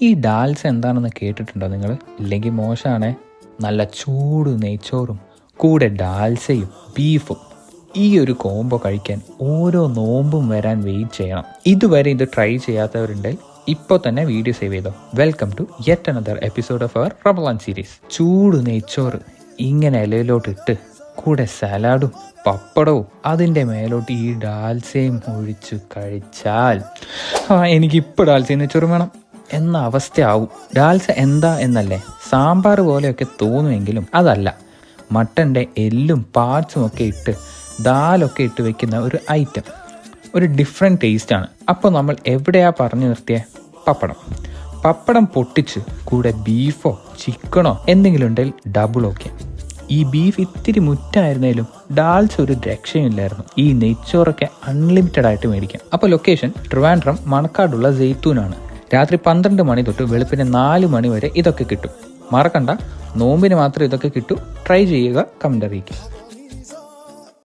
ഈ ഡാൽസ എന്താണെന്ന് കേട്ടിട്ടുണ്ടോ നിങ്ങൾ? ഇല്ലെങ്കിൽ മോശമാണേ. നല്ല ചൂട് നെയ്ച്ചോറും കൂടെ ഡാൽസയും ബീഫും, ഈ ഒരു കോംബോ കഴിക്കാൻ ഓരോ നോമ്പും വരാൻ വെയിറ്റ് ചെയ്യണം. ഇതുവരെ ഇത് ട്രൈ ചെയ്യാത്തവരുണ്ടെങ്കിൽ ഇപ്പോൾ തന്നെ വീഡിയോ സേവ് ചെയ്തോ. Welcome to yet another episode of our Ramadan series. ചൂട് നെയ്ച്ചോറ് ഇങ്ങനെ ഇലയിലോട്ട് ഇട്ട് കൂടെ സലാഡും പപ്പടവും അതിൻ്റെ മേലോട്ട് ഈ ഡാൽസയും ഒഴിച്ച് കഴിച്ചാൽ എനിക്കിപ്പോൾ ഡാൽസയും നെയ്ച്ചോറും വേണം എന്ന അവസ്ഥയാവും. ഡാൽസ എന്താ എന്നല്ലേ സാമ്പാർ പോലെയൊക്കെ തോന്നുമെങ്കിലും അതല്ല. മട്ടൻ്റെ എല്ലും പാർട്സും ഒക്കെ ഇട്ട് ദാലൊക്കെ ഇട്ട് വെക്കുന്ന ഒരു ഐറ്റം, ഒരു ഡിഫറെൻറ്റ് ടേസ്റ്റാണ്. അപ്പോൾ നമ്മൾ എവിടെയാ പറഞ്ഞു നിർത്തിയ? പപ്പടം പൊട്ടിച്ച് കൂടെ ബീഫോ ചിക്കനോ എന്തെങ്കിലും ഉണ്ടെങ്കിൽ ഡബിൾ ഓക്കെ. ഈ ബീഫ് ഇത്തിരി മുറ്റായിരുന്നാലും ഡാൽസ് ഒരു രക്ഷയുമില്ലായിരുന്നു. ഈ നെയ്ച്ചോറൊക്കെ അൺലിമിറ്റഡ് ആയിട്ട് മേടിക്കാം. അപ്പോൾ ലൊക്കേഷൻ ട്രിവാൻഡ്രം മണക്കാടുള്ള ജെയ്ത്തൂനാണ്. രാത്രി 12 മണി തൊട്ട് വെളുപ്പിന് 4 മണി വരെ ഇതൊക്കെ കിട്ടും. മറക്കണ്ട, നോമ്പിന് മാത്രം ഇതൊക്കെ കിട്ടും. ട്രൈ ചെയ്യുക, കമന്റ് അറിയിക്കുക.